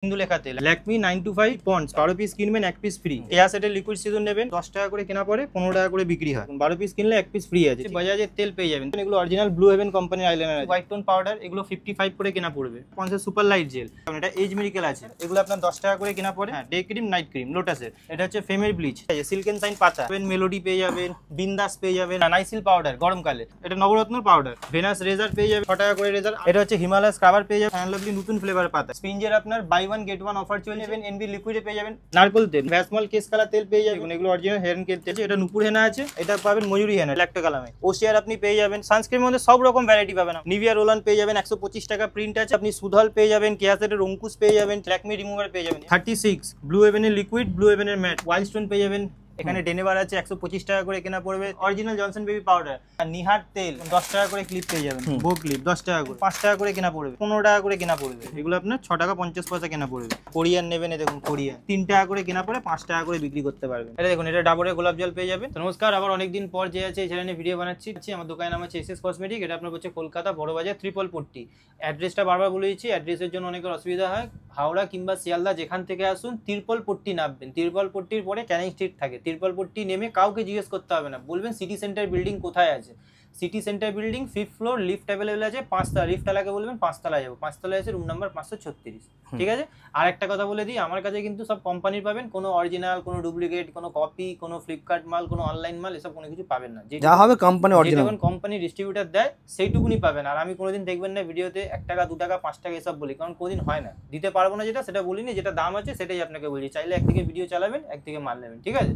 হিন্দু লেখা তেল Lakme 925 ponds 12 piece কিনবেন 1 পিস ফ্রি। এয়া সেটের লিকুইড সিজন নেবেন 10 টাকা করে কেনা পড়ে 15 টাকা করে বিক্রি হয়। 12 পিস কিনলে 1 পিস ফ্রি আছে। বাজাজের তেল পেয়ে যাবেন, এগুলো অরিজিনাল ব্লু হেভেন কোম্পানির আইলাইনার আছে। হোয়াইট টোন পাউডার এগুলো 55 করে কেনা পড়বে। পঞ্চাশ সুপার লাইট জেল, এটা এজ মিরিকেল আছে, এগুলো আপনার 10 টাকা করে কেনা পড়ে। হ্যাঁ, ডে ক্রিম নাইট ক্রিম লোটাসের, এটা হচ্ছে ফেমের ব্লিচ, সিল্ক এন্ড শাইন পাতা, মেলোডি পেয়ে যাবেন, বিন্দাস পেয়ে যাবেন, নাইসিল পাউডার গরমকালে, এটা নবরত্ন পাউডার, ভেনাস রেজার পেয়ে যাবেন 6 টাকা করে রেজার। এটা হচ্ছে হিমালয় স্ক্রাবার পেয়ে যাবেন, ফ্যানলাভলি নতুন ফ্লেভার পাতা, স্পিঞ্জের আপনার buy one get one offer চলছে। এনবি লিকুইডে পেয়ে যাবেন নারকেল তেল, ভ্যাসমল কেস কালার তেল পেয়ে যাবেন, এগুলো অরিজিনাল হেয়ার এন্ড কেয়ার তেল। এটা নুপুর হেনা আছে, এটা পাবেন ময়ূরী হেনা ল্যাক্টো কালামে। ওশিয়ার আপনি পেয়ে যাবেন, সানস্ক্রিনের মধ্যে সব রকম ভ্যারাইটি পাবেন। নিভিয়া রোল অন পেয়ে যাবেন 125 টাকা প্রিন্ট আছে। আপনি সুধল পেয়ে যাবেন, কেয়াসেটের অঙ্কুশ পেয়ে যাবেন, ল্যাকমি রিমুভার পেয়ে যাবেন 36, ব্লু হেভেনের লিকুইড, ব্লু হেভেনের ম্যাট, ওয়াইল্ড স্টোন পেয়ে যাবেন। এখানে ডেনেবার আছে 125 টাকা করে কেনা পড়বে। Original Johnson baby powder, Nihar তেল 10 টাকা করে ক্লিপ পেয়ে যাবেন, বো ক্লিপ 10 টাকা করে, 5 টাকা করে কেনা পড়বে, 15 টাকা করে কেনা পড়বে। এগুলো আপনার 6 টাকা 50 পয়সা কেনা পড়বে। কোরিয়ান নেবেন, দেখুন কোরিয়ান 3 টাকা করে কেনা পড়ে 5 টাকা করে বিক্রি করতে পারবেন। এটা দেখুন, এটা ডাবরের গোলাপ জল পেয়ে যাবেন। নমস্কার, আবার অনেকদিন পর যে আছে এই চ্যানেলে ভিডিও বানাচ্ছি। আমার দোকানের নাম আছে এসএস কসমেটিক। এটা আপনার হচ্ছে কলকাতা বড়বাজার ট্রিপল পট্টি। অ্যাড্রেসটা বারবার বলে দিচ্ছি, অ্যাড্রেসের জন্য অনেকের অসুবিধা হয়। হাওড়া কিংবা শিয়ালদা যেখান থেকে আসুন, তিরপল পট্টি নামবেন। তিরপল পট্টির পরে ক্যানিং স্ট্রিট থাকে। তিরপল পট্টি নেমে কাউকে জিজ্ঞেস করতে হবে না, বলবেন সিটি সেন্টার বিল্ডিং কোথায় আছে। City centre building 5th floor, lift available আছে 5 তলা। লিফট তালাকে বলবেন 5 তলায় যাবো, 5 তলায় আছে রুম নাম্বার 536। ঠিক আছে। আর একটা কথা বলে দিই, আমার কাছে কিন্তু সব কোম্পানির পাবেন, কোনো অরিজিনাল, কোনো ডুপ্লিকেট, কোনো কপি, কোনো ফ্লিপকার্ট মাল, কোনো অনলাইন মাল এসব কোনো কিছু পাবেন না। যা হবে কোম্পানি অরিজিনাল, যখন কোম্পানি ডিস্ট্রিবিউটর দেয় সেইটুকুনি পাবেন। আর আমি কোনোদিন দেখবেন না ভিডিওতে 1 টাকা 2 টাকা 5 টাকা এসব বলি, কারণ কোনোদিন হয় না, দিতে পারবো না। যেটা সেটা বলিনি, যেটা দাম আছে সেটাই আপনাকে বলছি। চাইলে একদিকে ভিডিও চালাবেন, একদিকে মাল নেবেন, ঠিক আছে।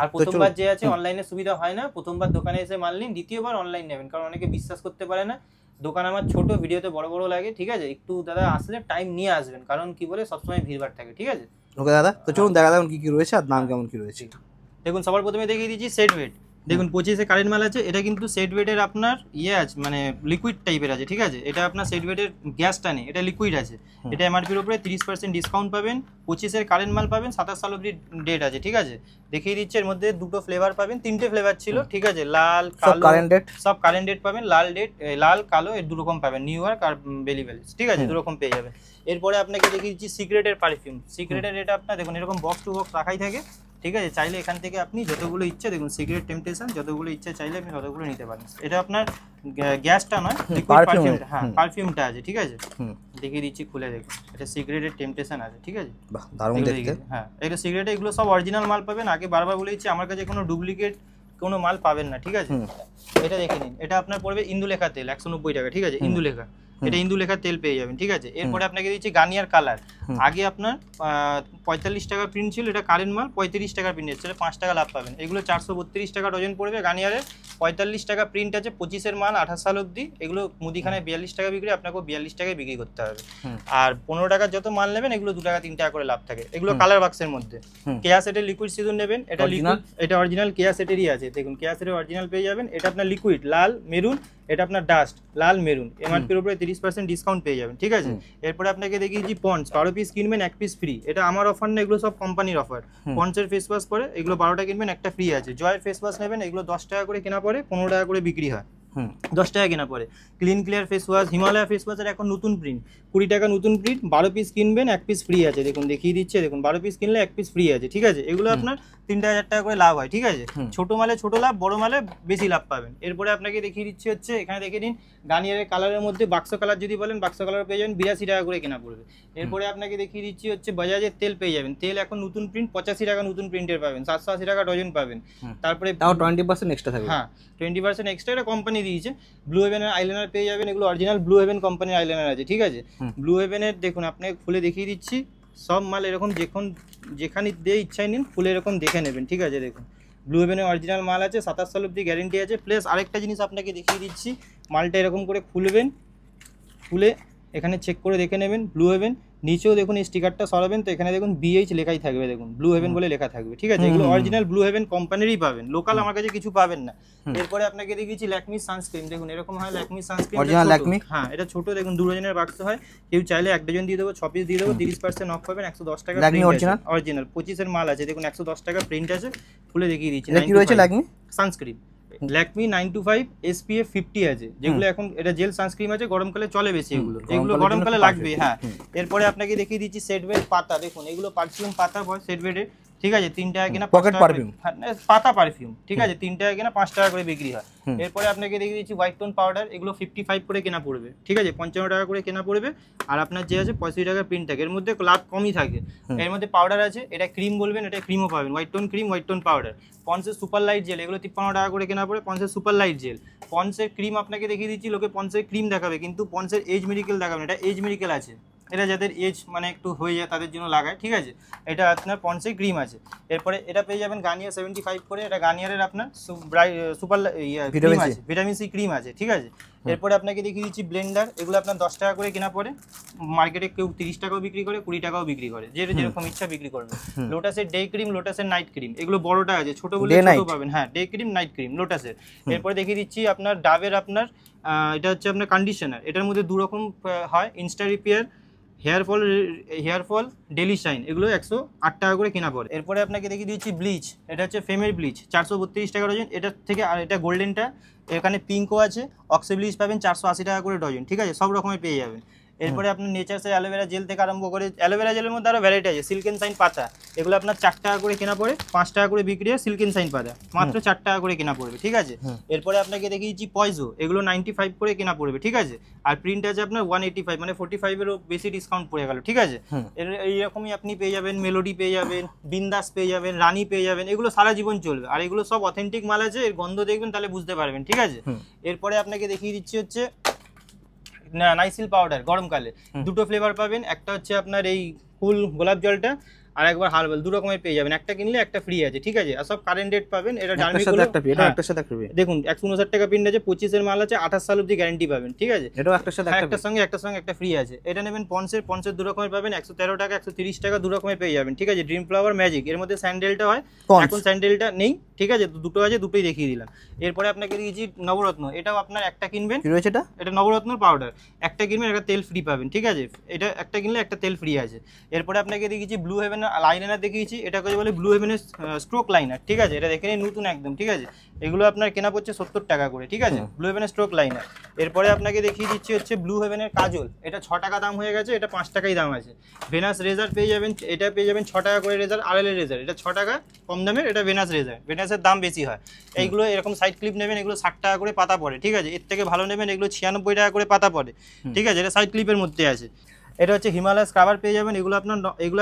আর প্রথমবার যে আছে অনলাইনে সুবিধা হয় না, প্রথমবার দোকানে এসে মাল নিন, দ্বিতীয়বার অনলাইন নেবেন, কারণ অনেকে বিশ্বাস করতে পারে না। দোকান আমার ছোট, ভিডিওতে বড় বড় লাগে, ঠিক আছে। একটু দাদা আসলে টাইম নিয়ে আসবেন, কারণ কি বলে সবসময় ভিড়ভাড় থাকে, ঠিক আছে। ওকে দাদা, তো চলুন দেখা যাক কি কি রয়েছে আর দাম কেমন কি রয়েছে। দেখুন, সবার প্রথমে দেখিয়ে দিচ্ছি সেট ওয়েট। দেখুন 25-এ কারেন্ট মাল আছে। এটা কিন্তু সেট ওয়েটের আপনার আছে, মানে লিকুইড টাইপের আছে, ঠিক আছে। এটা আপনার সেট ওয়েটের গ্যাসটা নেই, এটা লিকুইড আছে। এটা এমআরপির উপরে 30% ডিসকাউন্ট পাবেন। 25-এর কারেন্ট মাল পাবেন, 27 সাল অবধি ডেট আছে, ঠিক আছে। দেখিয়ে দিচ্ছে, এর মধ্যে দুটো ফ্লেভার পাবেন, 3টে ফ্লেভার ছিল, ঠিক আছে। লাল কালো, সব কারেন্ট ডেট পাবেন। লাল কালো এর 2 রকম পাবেন, নিউ ইয়র্ক আর বেলি ভ্যালিস, ঠিক আছে, 2 রকম পেয়ে যাবেন। এরপরে আপনাকে দেখিয়ে দিচ্ছি সিক্রেটের পারফিউম। সিক্রেটের এটা আপনার দেখুন এরকম বক্স টু বক্স রাখাই থাকে, ঠিক আছে। চাইলে এখান থেকে আপনি যতগুলো ইচ্ছে, দেখুন সিক্রেট টেম্পটেশন, যতগুলো ইচ্ছে চাইলে আপনি ততগুলো নিতে পারেন। এটা আপনার গ্যাসটা নয়, লিকুইড পারফিউমটা, হ্যাঁ পারফিউমটা আছে, ঠিক আছে। দেখিয়ে দিচ্ছি, খুলে দেখুন, এটা সিক্রেটের টেম্পটেশন আছে, ঠিক আছে। বাহ, দারুণ দেখতে। হ্যাঁ, এটা সিক্রেটে এগুলো সব অরিজিনাল মাল পাবেন। আগে বারবার বলে দিচ্ছি, আমার কাছে কোনো ডুপ্লিকেট কোনো মাল পাবেন না, ঠিক আছে। এটা দেখে নিন, এটা আপনার পড়বে ইন্দু লেখা তেল 190 টাকা, ঠিক আছে। ইন্দু লেখা, এটা ইন্দু লেখা তেল পেয়ে যাবেন, ঠিক আছে। এরপরে আপনাকে দিচ্ছি গার্নিয়ার কালার। আগে আপনার 45 টাকা প্রিন্ট ছিল, এটা কারেন্ট মাল 35 টাকা প্রিন্ট এসেছে, 5 টাকা লাভ পাবেন। এগুলো 432 টাকা ডজন পড়বে গার্নিয়ারের। 45 টাকা প্রিন্ট আছে, 25-এর মাল 28 সাল অব্দি। এগুলো মুদিখানায় 42 টাকা বিক্রি, আপনাকেও 42 টাকায় বিক্রি করতে হবে। আর 15 টাকার যত মাল নেবেন, এগুলো 2 টাকা 3 টাকা করে লাভ থাকে। এগুলো কালার বাক্সের মধ্যে। কেয়া সেটের লিকুইড সিজন নেবেন, এটা লিকুইড, এটা অরিজিনাল কেয়া সেটেরই আছে। দেখুন কেয়া সেটের অরিজিনাল পেয়ে যাবেন। এটা আপনার লিকুইড লাল মেরুন, এটা আপনার ডাস্ট লাল মেরুন, এমআরপির উপরে 30% ডিসকাউন্ট পেয়ে যাবেন, ঠিক আছে। এরপরে আপনাকে দেখিয়েছি পন্ডস, 12 পিস কিনবেন 1 পিস ফ্রি। এটা আমার অফার না, এগুলো সব কোম্পানির অফার। পন্ডসের ফেস ওয়াশ পরে এগুলো 12টা কিনবেন, একটা ফ্রি আছে। জয়ের ফেস ওয়াশ নেবেন, এগুলো 10 টাকা করে কেনা পড়ে, 15 টাকা করে বিক্রি হয়, 10 টাকা কেনা পড়ে। Clean clear face wash, Himalaya face ওয়াশের এখন নতুন প্রিন্ট, 20 টাকা নতুন প্রিন্ট, 12 পিস কিনবেন 1 পিস ফ্রি আছে। দেখুন দেখিয়ে দিচ্ছে, দেখুন 12 পিস কিনলে 1 পিস ফ্রি আছে, ঠিক আছে। এগুলো আপনার 3 টাকা 4 টাকা করে লাভ হয়, ঠিক আছে। ছোট মালে ছোট লাভ, বড় মালে বেশি লাভ পাবেন। এরপরে আপনাকে দেখিয়ে দিচ্ছি হচ্ছে, এখানে দেখে নিন গার্নিয়ারের কালারের মধ্যে বাক্স কালার যদি বলেন, বাক্স কালার পেয়ে যাবেন 82 টাকা করে কেনা পড়বে। এরপরে আপনাকে দেখিয়ে দিচ্ছি হচ্ছে বাজাজের তেল পেয়ে যাবেন। তেল এখন নতুন প্রিন্ট 85 টাকা নতুন প্রিন্টের পাবেন, 780 টাকা ডজন পাবেন। তারপরে তাও 20% এক্সট্রা থাকবে, হ্যাঁ 20% এক্সট্রা, এটা কোম্পানি দিয়েছে। ব্লু হেভেনের আইলাইনার পেয়ে যাবেন, এগুলো অরিজিনাল ব্লু হেভেন কোম্পানির আইলাইনার আছে, ঠিক আছে। ব্লু হেভেনের দেখুন, আপনাকে খুলে দেখিয়ে দিচ্ছি, সব মাল এরকম যেখানে দিয়ে ইচ্ছায় নিন, খুলে এরকম দেখে নেবেন, ঠিক আছে। দেখুন ব্লু হেভেনের অরিজিনাল মাল আছে, 27 সাল অব্দি গ্যারেন্টি আছে। প্লাস আরেকটা জিনিস আপনাকে দেখিয়ে দিচ্ছি, মালটা এরকম করে খুলবেন, খুলে এখানে চেক করে দেখে নেবেন ব্লু হেভেন। নিচেও দেখুন এই স্টিকারটা সরাবেন, তো এখানে দেখুন BH লেখাই থাকবে, দেখুন ব্লু হেভেন বলে লেখা থাকবে, ঠিক আছে। এগুলো অরিজিনাল ব্লু হেভেন কোম্পানিরই পাবেন, লোকাল আমার কাছে কিছু পাবেন না। এরপরে আপনাকে দেখিয়েছি ল্যাকমি সানস্ক্রিন। দেখুন এরকম হয় ল্যাকমি সানস্ক্রিন, অরিজিনাল ল্যাকমি, হ্যাঁ এটা ছোট, দেখুন 2 ডজনের বাক্স হয়। কেউ চাইলে 1 ডজন দিয়ে দেবো, 6 পিস দিয়ে দেবো, 30% অফ পাবেন, 110 টাকা অরিজিনাল 25-এর মাল আছে। দেখুন 110 টাকা প্রিন্ট আছে, খুলে দেখিয়ে দিচ্ছি। কি রয়েছে ল্যাকমি সানস্ক্রিন, ল্যাকমি 925 SPF 50 আছে, যেগুলো এখন এটা জেল সানস্ক্রিন আছে, গরমকালে চলে বেশি এগুলো, এগুলো গরমকালে লাগবে। হ্যাঁ, এরপরে আপনাকে দেখিয়ে দিচ্ছি সেট বেড পাতা, দেখুন এগুলো পারফিউম পাতা হয় সেট বেডে, ঠিক আছে 3 টাকা কিনা, পকেট পারফিউম পাতা পারফিউম, ঠিক আছে 3 টাকা কিনা 5 টাকা করে বিক্রি হয়। এরপরে আপনাকে দেখিয়ে দিচ্ছি হোয়াইট টোন পাউডার, এগুলো 55 করে কেনা পড়বে, ঠিক আছে 55 টাকা করে কেনা পড়বে। আর আপনার যে আছে 85 টাকা প্রিন্ট থাকে, এর মধ্যে লাভ কমই থাকে। এর মধ্যে পাউডার আছে, এটা ক্রিম বলবেন, এটা ক্রিমও পাবেন, white tone cream, white tone powder. পন্সের সুপার লাইট জেল, এগুলো 53 টাকা করে কেনা পড়ে, পন্সের সুপার লাইট জেল। পন্সের ক্রিম আপনাকে দেখিয়ে দিচ্ছি, লোকে পন্সের ক্রিম দেখাবে কিন্তু পন্সের এজ মেডিকেল দেখাবে না, এটা এজ মেডিকেল আছে, এটা যাদের এজ মানে একটু হয়ে যায় তাদের জন্য লাগায়, ঠিক আছে। এটা আপনার পন্সের ক্রিম আছে। এরপরে এটা পেয়ে যাবেন গার্নিয়ার 75 করে, এটা গার্নিয়ারের আপনার সুপার ক্রিম আছে, ভিটামিন সি ক্রিম আছে, ঠিক আছে। এরপরে আপনাকে দেখিয়ে দিচ্ছি ব্লেন্ডার, এগুলো আপনার 10 টাকা করে কেনা পড়ে, মার্কেটে কেউ 30 টাকাও বিক্রি করে, 20 টাকাও বিক্রি করে, যেরকম ইচ্ছা বিক্রি করবে। লোটাসের ডে ক্রিম, লোটাসের নাইট ক্রিম, এগুলো বড়টা আছে, ছোট বলে ছোট পাবেন। হ্যাঁ, ডে ক্রিম, নাইট ক্রিম লোটাসের। এরপরে দেখিয়ে দিচ্ছি আপনার ডাবের আপনার এটা হচ্ছে আপনার কন্ডিশনার, এটার মধ্যে দু রকম হয়, insta repair, hair fall daily shine, এগুলো 108 টাকা করে কেনা পড়ে। এরপরে আপনাকে দেখিয়ে দিচ্ছি ব্লিচ, এটা হচ্ছে ফেমের ব্লিচ, 432 টাকা ডজন, এটার থেকে। আর এটা গোল্ডেনটা, এখানে পিঙ্কও আছে, অক্সি ব্লিচ পাবেন 480 টাকা করে ডজন, ঠিক আছে, সব রকমের পেয়ে যাবেন। এরপরে আপনার নেচার্সের অ্যালোভেরা জেল থেকে আরম্ভ করে, অ্যালোভেরা জেলের মধ্যে আরও ভ্যারাইটি আছে, সিল্ক এন্ড শাইন পাতা, এগুলো আপনার 4 টাকা করে কেনা পড়ে, 5 টাকা করে বিক্রি হয়। সিল্ক এন্ড শাইন পাতা মাত্র 4 টাকা করে কেনা পড়বে, ঠিক আছে। এরপরে আপনাকে দেখিয়ে দিচ্ছি পয়জো, এগুলো 95 করে কেনা পড়বে, ঠিক আছে। আর প্রিন্ট আছে আপনার 185, মানে 45-এরও বেশি ডিসকাউন্ট পড়ে গেল, ঠিক আছে। এইরকমই আপনি পেয়ে যাবেন মেলোডি পেয়ে যাবেন, বিন্দাস পেয়ে যাবেন, রানী পেয়ে যাবেন, এগুলো সারা জীবন চলবে। আর এগুলো সব অথেন্টিক মাল আছে, এর গন্ধ দেখবেন তাহলে বুঝতে পারবেন, ঠিক আছে। এরপরে আপনাকে দেখিয়ে দিচ্ছি হচ্ছে নাইসিল পাউডার, গরমকালে দুটো ফ্লেভার পাবেন, একটা হচ্ছে আপনার এই কুল গোলাপ জলটা, আর একবার হার্বাল, দু রকমের পেয়ে যাবেন, একটা কিনলে একটা ফ্রি আছে, ঠিক আছে। আর সব কারেন্ট ডেট পাবেন, এটা ডার্মিগুলো দেখুন 159 টাকা প্রিন্ট আছে, 25-এর মাল আছে, 28 সাল অবধি গ্যারান্টি পাবেন, ঠিক আছে। একটার সঙ্গে একটা ফ্রি আছে। এটা নেবেন পন্সের দু রকমের পাবেন, 113 টাকা 130 টাকা দু রকমের পেয়ে যাবেন, ঠিক আছে। ড্রিম ফ্লাওয়ার ম্যাজিক, এর মধ্যে স্যান্ডেলটা হয়, এখন স্যান্ডেলটা নেই, ঠিক আছে, দুটো আছে, দুটোই দেখিয়ে দিলাম। এরপরে আপনাকে দিয়েছি নবরত্ন, এটাও আপনার একটা কিনবেন, এটা নবরত্ন পাউডার, একটা কিনবেন একটা তেল ফ্রি পাবেন, ঠিক আছে, এটা একটা কিনলে একটা তেল ফ্রি আছে। এরপরে আপনাকে দেখিয়েছি ব্লু হেভেন লাইনার দেখিয়েছি, এটাকে বলে ব্লু হেভেনের স্ট্রোক লাইনার, ঠিক আছে, এটা দেখে নিন নতুন একদম, ঠিক আছে। এগুলো আপনার কেনা পড়ছে 70 টাকা করে, ঠিক আছে, ব্লু হেভেনের স্ট্রোক লাইনার। এরপরে আপনাকে দেখিয়ে দিচ্ছি হচ্ছে ব্লু হেভেনের কাজল, এটা 6 টাকা দাম হয়ে গেছে, এটা 5 টাকাই দাম আছে। ভেনাস রেজার পেয়ে যাবেন, এটা পেয়ে যাবেন 6 টাকা করে রেজার, আরএল রেজার, এটা 6 টাকা কম দামের, এটা ভেনাস রেজার, ভেনাসের দাম বেশি হয়। এইগুলো এরকম সাইড ক্লিপ নেবেন, এগুলো 60 টাকা করে পাতা পড়ে, ঠিক আছে। এর থেকে ভালো নেবেন, এগুলো 96 টাকা করে পাতা পড়ে, ঠিক আছে, এটা সাইড ক্লিপের মধ্যে আছে। এটা হচ্ছে হিমালয় স্ক্রাবার পেয়ে যাবেন, এগুলো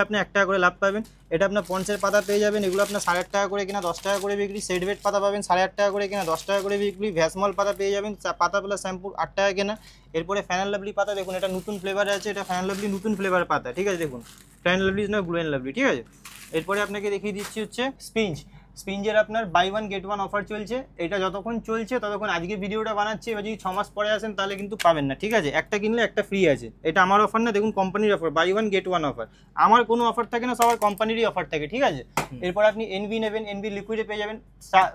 আপনি 1 টাকা করে লাভ পাবেন। এটা আপনার পন্সের পাতা পেয়ে যাবেন, এগুলো আপনার 8.5 টাকা করে কিনা 10 টাকা করে বিক্রি। সেট বেড পাতা পাবেন 8.5 টাকা করে কিনা 10 টাকা করে বিক্রি। ভ্যাসমল পাতা পেয়ে যাবেন, পাতা প্লাস শ্যাম্পু 8 টাকা কেনা। এরপরে ফ্যান লাভলি পাতা দেখুন, এটা নতুন ফ্লেভারে আছে, এটা ফ্যান লাভলি নতুন ফ্লেভার পাতা, ঠিক আছে, দেখুন ফ্যান লাভলি না গ্লো এন্ড লাভলি, ঠিক আছে। এরপরে আপনাকে দেখিয়ে দিচ্ছি হচ্ছে স্পিঞ্জের আপনার বাই 1 গেট 1 অফার চলছে, এটা যতক্ষণ চলছে ততক্ষণ আজকে ভিডিওটা বানাচ্ছি, এবার যদি 6 মাস পরে আসেন তাহলে কিন্তু পাবেন না, ঠিক আছে। একটা কিনলে একটা ফ্রি আছে, এটা আমার অফার না, দেখুন কোম্পানির অফার, বাই 1 গেট 1 অফার। আমার কোনো অফার থাকে না, সবার কোম্পানিরই অফার থাকে, ঠিক আছে। এরপর আপনি এনভি নেবেন, এনভি লিকুইডে পেয়ে যাবেন,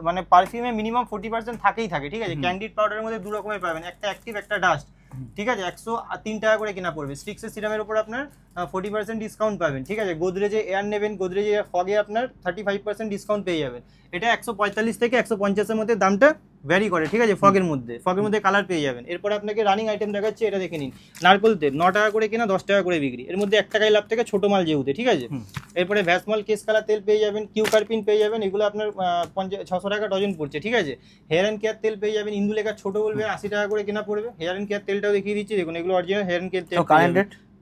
মানে পারফিউমে মিনিমাম 40% থাকেই থাকে, ঠিক আছে। ক্যান্ডিড পাউডারের মধ্যে দু রকমের পাবেন, একটা অ্যাক্টিভ একটা ডাস্ট, ঠিক আছে, 103 টাকা করে কেনা পড়বে। স্টিক্সের সিরামের উপর আপনার 40% ডিসকাউন্ট পাবেন, ঠিক আছে। গোদরেজে এয়ার নেবেন, গোদরেজে ফগে আপনার 35% ডিসকাউন্ট পেয়ে যাবেন। এটা 145 থেকে 150-এর মধ্যে দামটা ভ্যারি করে, ঠিক আছে। ফগের মধ্যে কালার পেয়ে যাবেন। এরপর আপনাকে রানিং আইটেম দেখাচ্ছি, এটা দেখে নিন, নারকেল তেল 9 টাকা করে কেনা 10 টাকা করে বিক্রি, এর মধ্যে 1 টাকায় লাভ থেকে ছোট মাল যেহেতু, ঠিক আছে। এরপরে ভ্যাসমল কেস কালার তেল পেয়ে যাবেন, কিউকারপিন পেয়ে যাবেন, এগুলো আপনার 600 টাকা ডজন পড়ছে, ঠিক আছে। হেয়ার অ্যান্ড কেয়ার তেল পেয়ে যাবেন, ইন্দু লেখা ছোট বলবে 80 টাকা করে কেনা পড়বে। হেয়ার অ্যান্ড কেয়ার তেলটাও দেখিয়ে দিচ্ছি, দেখুন এগুলো অরিজিনাল হেয়ার অ্যান্ড কেয়ার তেল।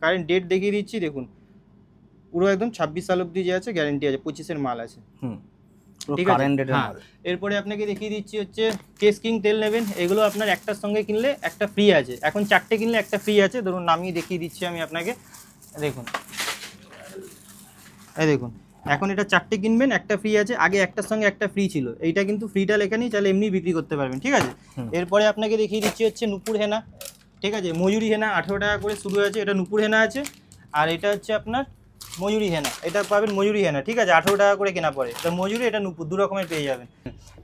কারেন্ট ডেট দেখিয়ে দিচ্ছি, দেখুন পুরো একদম 26 সাল অবধি যে আছে গ্যারান্টি আছে, 25-এর মাল আছে, ঠিক আছে। হ্যাঁ, এরপরে আপনাকে দেখিয়ে দিচ্ছি হচ্ছে কেস কিং তেল নেবেন, এগুলো আপনার একটার সঙ্গে কিনলে একটা ফ্রি আছে, এখন 4টে কিনলে একটা ফ্রি আছে। ধরুন নামিয়ে দেখিয়ে দিচ্ছি আমি আপনাকে, দেখুন এই দেখুন, এখন এটা 4টে কিনবেন একটা ফ্রি আছে, আগে একটার সঙ্গে একটা ফ্রি ছিল, এইটা কিন্তু ফ্রিটা লেখা নেই, তাহলে এমনি বিক্রি করতে পারবেন, ঠিক আছে। এরপরে আপনাকে দেখিয়ে দিচ্ছি হচ্ছে নুপুর হেনা, ঠিক আছে, মজুরি হেনা 18 টাকা করে শুরু আছে, এটা নুপুর হেনা আছে। আর এটা হচ্ছে আপনার মজুরি হেনা, এটা পাবেন মজুরি হেনা, ঠিক আছে, 18 টাকা করে কেনা পড়ে। এটা মজুরি, এটা নুপুর, দু রকমের পেয়ে যাবেন।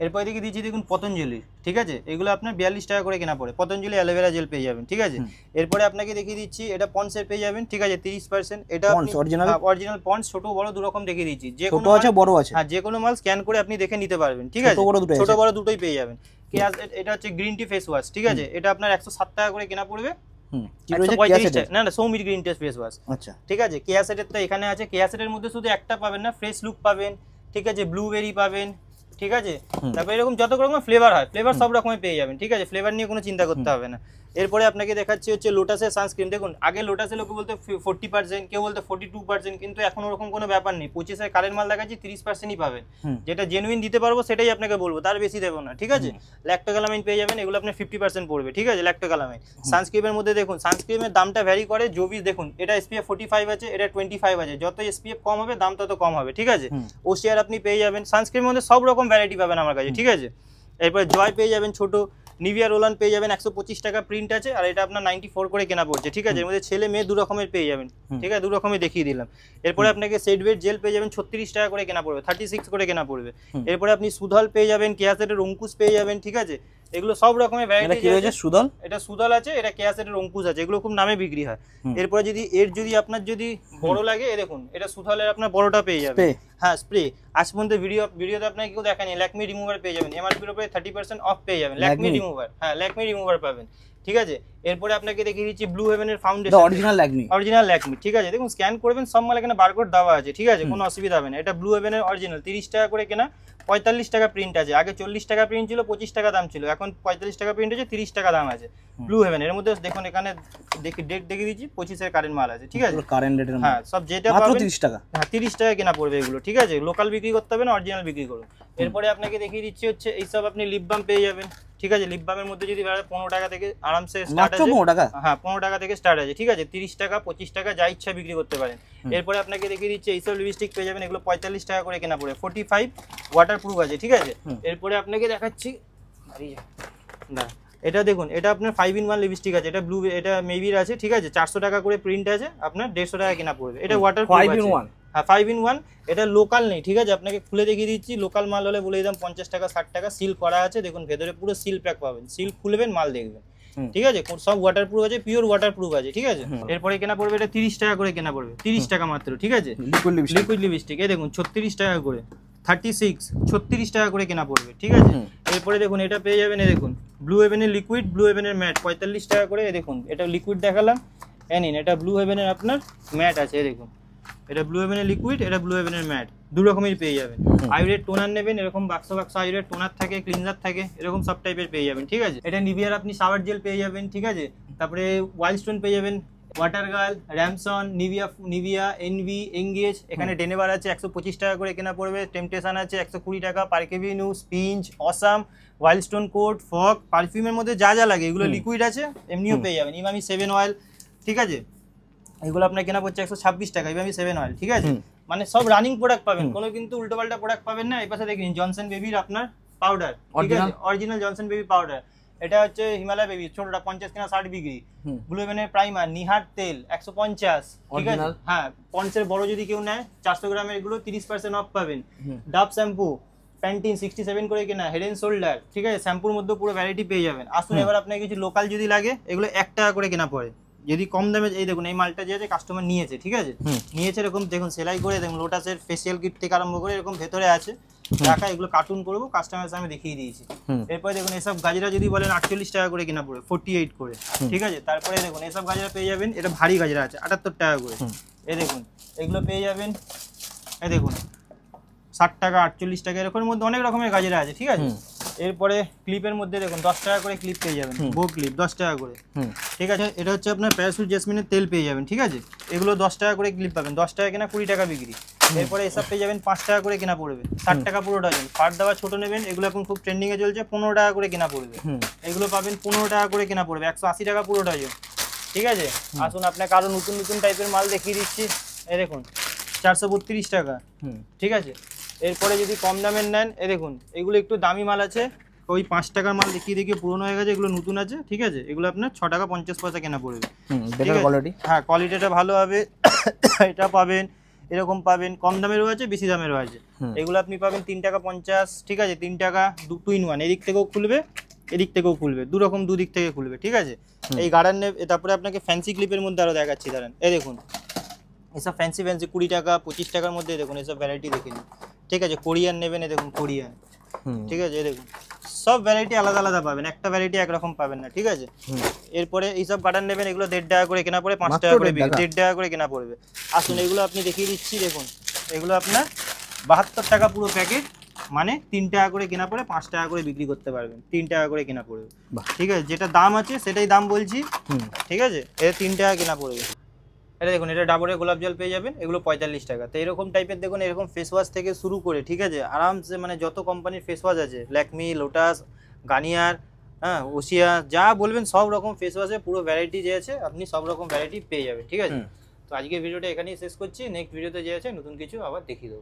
এরপরে দেখে দিচ্ছি দেখুন পতঞ্জলি, ঠিক আছে, এগুলো আপনার 42 টাকা করে কেনা পড়ে। পতঞ্জলি অ্যালোভেরা জেল পেয়ে যাবেন, ঠিক আছে। এরপরে আপনাকে দেখিয়ে দিচ্ছি এটা পন্ডসের পেয়ে যাবেন, ঠিক আছে, 30%। এটা অরিজিনাল পন্ডস, ছোট বড় দু রকম দেখিয়ে দিচ্ছি, যে কোনো আছে বড় আছে, হ্যাঁ যে কোনো মাল স্ক্যান করে আপনি দেখে নিতে পারবেন, ঠিক আছে, ছোট বড় দুটোই পেয়ে যাবেন। এটা হচ্ছে গ্রিন টি ফেস ওয়াশ, ঠিক আছে, এটা আপনার 107 টাকা করে কেনা পড়বে। না না, Soumir green tea face wash, আচ্ছা, ঠিক আছে। কেয়া সেটের তো এখানে আছে, কেয়া সেটের মধ্যে শুধু একটা পাবেন না, ফ্রেশ লুক পাবেন, ঠিক আছে, ব্লুবেরি পাবেন, ঠিক আছে, তারপরে এরকম যত রকমের ফ্লেভার হয়, ফ্লেভার সব রকমের পেয়ে যাবেন, ঠিক আছে, ফ্লেভার নিয়ে কোনো চিন্তা করতে হবে না। এরপরে আপনাকে দেখাচ্ছি হচ্ছে লোটাসের সানস্ক্রিন। দেখুন আগে লোটাসের লোকে বলতে 40%, কেউ বলতে 42%, কিন্তু এখন ওরকম কোনো ব্যাপার নেই। 25-এর কারেন্ট মাল দেখাচ্ছি 30%ই পাবেন, যেটা জেনুইন দিতে পারবো সেটাই আপনাকে বলবো, তার বেশি দেবো না, ঠিক আছে। ল্যাক্টোকালামাইন পেয়ে যাবেন, এগুলো আপনার 50% পড়বে, ঠিক আছে, ল্যাক্টোকালামাইন। সানস্ক্রিনের মধ্যে দেখুন সানস্ক্রিনের দামটা ভ্যারি করে, জোবিস দেখুন এটা SPF 45 আছে, এটা 25 আছে, যত SPF কম হবে দাম তত কম হবে, ঠিক আছে। ওসিআর আপনি পেয়ে যাবেন, সানস্ক্রিনের মধ্যে সব রকম ভ্যারাইটি পাবেন আমার কাছে, ঠিক আছে। এরপরে জয় পেয়ে যাবেন ছোট, নিভিয়া রোলান পেয়ে যাবেন 125 টাকা প্রিন্ট আছে, আর এটা আপনার 94 করে কেনা পড়ছে, ঠিক আছে। এর মধ্যে ছেলে মেয়ে দু রকমের পেয়ে যাবেন, ঠিক আছে, দু রকমের দেখিয়ে দিলাম। এরপরে আপনাকে সেটওয়েট জেল পেয়ে যাবেন 36 টাকা করে কেনা পড়বে, 36 করে কেনা পড়বে। এরপরে আপনি সুধল পেয়ে যাবেন, কেয়া সেটের অঙ্কুশ পেয়ে যাবেন, ঠিক আছে, এগুলো সব রকমের ভ্যারাইটি আছে। সুধল, এটা সুধল আছে, এটা কেয়া সেটের অঙ্কুশ আছে, এগুলো খুব নামে বিক্রি হয়। এরপরে যদি আপনার যদি বড় লাগে, দেখুন এটা সুধলের আপনার বড়টা পেয়ে যাবে, হ্যাঁ স্প্রে। আজ পর্যন্ত ভিডিওতে আপনাকে কেউ দেখানি, ল্যাকমি রিমুভার পেয়ে যাবেন, এমআরপির উপরে 30% অফ পেয়ে যাবেন, ল্যাকমি রিমুভার, হ্যাঁ ল্যাকমি রিমুভার পাবেন, ঠিক আছে। এরপরে আপনাকে দেখিয়ে দিচ্ছি ব্লু হেভেনের ফাউন্ডেশন, অরিজিনাল ল্যাকমি, ঠিক আছে। দেখুন স্ক্যান করবেন, সব মাল এখানে বারকোড দেওয়া আছে, ঠিক আছে, কোনো অসুবিধা হবে না। এটা ব্লু হেভেনের অরিজিনাল, 30 টাকা করে কেনা, 45 টাকা প্রিন্ট আছে। আগে 40 টাকা প্রিন্ট ছিল, 25 টাকা দাম ছিল, এখন 45 টাকা প্রিন্ট আছে, 30 টাকা দাম আছে ব্লু হেভেন। এর মধ্যে দেখুন এখানে ডেট দেখিয়ে দিচ্ছি, 25-এর কারেন্ট মাল আছে, ঠিক আছে, কারেন্ট রেটের, হ্যাঁ সব যেটা পাবেন 30 টাকা, হ্যাঁ 30 টাকা কেনা পড়বে এগুলো, ঠিক আছে। লোকাল বিক্রি করতে হবে না, অরিজিনাল বিক্রি করুন। এরপরে আপনাকে দেখিয়ে দিচ্ছি হচ্ছে এইসব আপনি লিপ বাম পেয়ে যাবেন, ঠিক আছে। লিপ বামের মধ্যে যদি 15 টাকা থেকে আরামসে স্টার্ট আছে, 15 টাকা, হ্যাঁ 15 টাকা থেকে স্টার্ট আছে, ঠিক আছে, 30 টাকা 25 টাকা যা ইচ্ছা বিক্রি করতে পারেন। এরপরে আপনাকে দেখিয়ে দিচ্ছি এইসব লিপস্টিক পেয়ে যাবেন, এগুলো 45 টাকা করে কেনা পড়বে, 45 ওয়াটারপ্রুফ আছে, ঠিক আছে। এরপরে আপনাকে দেখাচ্ছি না, এটা দেখুন এটা আপনার 5-in-1 লিপস্টিক আছে, এটা ব্লু, এটা মেবির আছে, ঠিক আছে, 400 টাকা করে প্রিন্ট আছে, আপনার 150 টাকা কেনা পড়বে। এটা ওয়াটারপ্রুফ আছে, 5-in-1, হ্যাঁ 5-in-1, এটা লোকাল নেই, ঠিক আছে, আপনাকে খুলে দেখিয়ে দিচ্ছি। লোকাল মাল হলে বলে দিলাম 50 টাকা 60 টাকা, সিল করা আছে, দেখুন ভেতরে পুরো সিল প্যাক পাবেন, সিল খুলবেন মাল দেখবেন, ঠিক আছে, সব ওয়াটারপ্রুফ আছে, পিওর ওয়াটারপ্রুফ আছে, ঠিক আছে। এরপরে কেনা পড়বে এটা 30 টাকা করে কেনা পড়বে, 30 টাকা মাত্র, ঠিক আছে। লিকুইড লিপস্টিক এই দেখুন 36 টাকা করে, 36 টাকা করে কেনা পড়বে, ঠিক আছে। এরপরে দেখুন এটা পেয়ে যাবেন, এই দেখুন ব্লু হেভেনের লিকুইড, ব্লু হেভেনের ম্যাট 45 টাকা করে। দেখুন এটা লিকুইড দেখালাম, নিন এটা ব্লু হেভেনের আপনার ম্যাট আছে, দেখুন এটা ব্লু হেভেনের লিকুইড, এটা ব্লু হেভেনের ম্যাট, দু রকমের পেয়ে যাবেন। আইরেড টোনার নেবেন, এরকম বাক্স আইরেড টোনার থাকে, ক্লিনজার থাকে, এরকম সব টাইপের পেয়ে যাবেন, ঠিক আছে। এটা নিভিয়ার আপনি শাওয়ার জেল পেয়ে যাবেন, ঠিক আছে। তারপরে ওয়াইল্ড স্টোন পেয়ে যাবেন, Water Girl, Ramson, Nivea, Envy, Engage, এখানে ডেনেভার আছে 125 টাকা করে কেনা পড়বে, টেম্পটেশন আছে 120 টাকা, Park Avenue, Spinz, awesome, Wild Stone Code, Fogg, পারফিউমের মধ্যে যা যা লাগে এগুলো লিকুইড আছে, এমনিও পেয়ে যাবেন। ইমামি 7 অয়েল, ঠিক আছে, এগুলো আপনার কেনা পড়ছে 126 টাকা, ইমামি 7 অয়েল, ঠিক আছে। মানে সব রানিং প্রোডাক্ট পাবেন, কোনো কিন্তু উল্টোপাল্টা প্রোডাক্ট পাবেন না। এই পাশে দেখুন জনসন বেবির আপনার পাউডার, ঠিক আছে, অরিজিনাল জনসন বেবি পাউডার, এটা হচ্ছে হিমালয় বেবি ছোটটা 50 কিনা 60 বিক্রি। ব্লু হেভেনের প্রাইমার, নিহার তেল 150, ঠিক আছে, হ্যাঁ পন্সের বড় যদি কেউ নেয় 400 গ্রামের, এগুলো 30% অফ পাবেন। ডাব শ্যাম্পু, প্যান্টিন 67 করে কেনা, হেড এন্ড শোল্ডার, ঠিক আছে, শ্যাম্পুর মধ্যে পুরো ভ্যারাইটি পেয়ে যাবেন। আসুন এবার আপনাকে কিছু লোকাল যদি লাগে, এগুলো 1 টাকা করে কেনা পড়ে, যদি কম দামে। এই দেখুন এই মালটা যে আছে কাস্টমার নিয়েছে, ঠিক আছে, নিয়েছে এরকম দেখুন সেলাই করে, দেখুন লোটাসের ফেসিয়াল কিট থেকে আরম্ভ করে এরকম ভেতরে আছে রাখা, এগুলো কার্টুন করবো, কাস্টমারের সামনে দেখিয়ে দিয়েছি। এরপরে দেখুন এসব গাজরা যদি বলেন 48 টাকা করে কেনা পড়ে, 48 করে, ঠিক আছে। তারপরে দেখুন এসব গাজরা পেয়ে যাবেন, এটা ভারী গাজরা আছে 78 টাকা করে, এই দেখুন এগুলো পেয়ে যাবেন, এই দেখুন 60 টাকা, 48 টাকা, এরকমের মধ্যে অনেক রকমের গাজরা আছে, ঠিক আছে। এরপরে ক্লিপের মধ্যে দেখুন 10 টাকা করে ক্লিপ পেয়ে যাবেন, বো ক্লিপ 10 টাকা করে, ঠিক আছে। এটা হচ্ছে আপনার প্যারাসুট জেসমিনের তেল পেয়ে যাবেন, ঠিক আছে, এগুলো 10 টাকা করে ক্লিপ পাবেন, 10 টাকা কেনা 20 টাকা বিক্রি। এরপরে এসব পেয়ে যাবেন 5 টাকা করে কেনা পড়বে, 60 টাকা পুরো ডজন। ফাট দেওয়া ছোট নেবেন, এগুলো এখন খুব ট্রেন্ডিং এ চলছে, 15 টাকা করে কেনা পড়বে, এগুলো পাবেন 15 টাকা করে কেনা পড়বে, 180 টাকা পুরো ডজন, ঠিক আছে। আসুন আপনাকে আরো নতুন নতুন টাইপের মাল দেখিয়ে দিচ্ছি, এই দেখুন 432 টাকা, ঠিক আছে। এরপরে যদি কম দামের নেন, এই দেখুন এগুলো একটু দামি মাল আছে, ওই 5 টাকার মাল দেখিয়ে দেখিয়ে পুরনো হয়ে গেছে, এগুলো নতুন আছে, ঠিক আছে, এগুলো আপনার 6 টাকা 50 পয়সা কেনা পড়বে, হ্যাঁ কোয়ালিটিটা ভালো হবে। এটা পাবেন। এরকম পাবেন, কম দামেরও আছে বেশি দামেরও আছে। এগুলো আপনি পাবেন 3 টাকা 50, ঠিক আছে, 3 টাকা 2 in 1, এদিক থেকেও খুলবে এদিক থেকেও খুলবে, দুদিক থেকে খুলবে, ঠিক আছে। এই গার্ডার নেব। তারপরে আপনাকে ফ্যান্সি ক্লিপের মধ্যে আরো দেখাচ্ছি, দাঁড়ান। এই দেখুন এসব ফ্যান্সি 20 টাকা 25 টাকার মধ্যে দেখুন এসব ভ্যারাইটি দেখে নিন, ঠিক আছে। কোরিয়ান নেবেন, এই দেখুন কোরিয়ান, ঠিক আছে। এই দেখুন সব ভ্যারাইটি আলাদা আলাদা পাবেন, একটা ভ্যারাইটি একরকম পাবেন না, ঠিক আছে। এরপরে এইসব গার্ডার নেবেন, এগুলো 1.5 টাকা করে কেনা পড়ে, 5 টাকা করে 1.5 টাকা করে কেনা পড়বে। আসুন এগুলো আপনি দেখিয়ে দিচ্ছি, দেখুন এগুলো আপনার 72 টাকা পুরো প্যাকেট, মানে 3 টাকা করে কেনা পড়ে 5 টাকা করে বিক্রি করতে পারবেন, 3 টাকা করে কেনা পড়বে, ঠিক আছে। যেটা দাম আছে সেটাই দাম বলছি, ঠিক আছে। এটা 3 টাকা কেনা পড়বে। এটা দেখুন, এটা ডাবরের গোলাপ জল পেয়ে যাবেন, এগুলো 45 টাকা। তো এরকম টাইপের দেখুন, এরকম ফেস ওয়াশ থেকে শুরু করে, ঠিক আছে, আরামসে মানে যত কোম্পানির ফেস ওয়াশ আছে, ল্যাকমি, লোটাস, গার্নিয়ার, হ্যাঁ, ওসিয়া, যা বলবেন সব রকম ফেস ওয়াশে পুরো ভ্যারাইটি যে আছে আপনি সব রকম ভ্যারাইটি পেয়ে যাবেন, ঠিক আছে। তো আজকের ভিডিওটা এখানেই শেষ করছি, নেক্সট ভিডিওতে যে আছে নতুন কিছু আবার দেখিয়ে দেবো।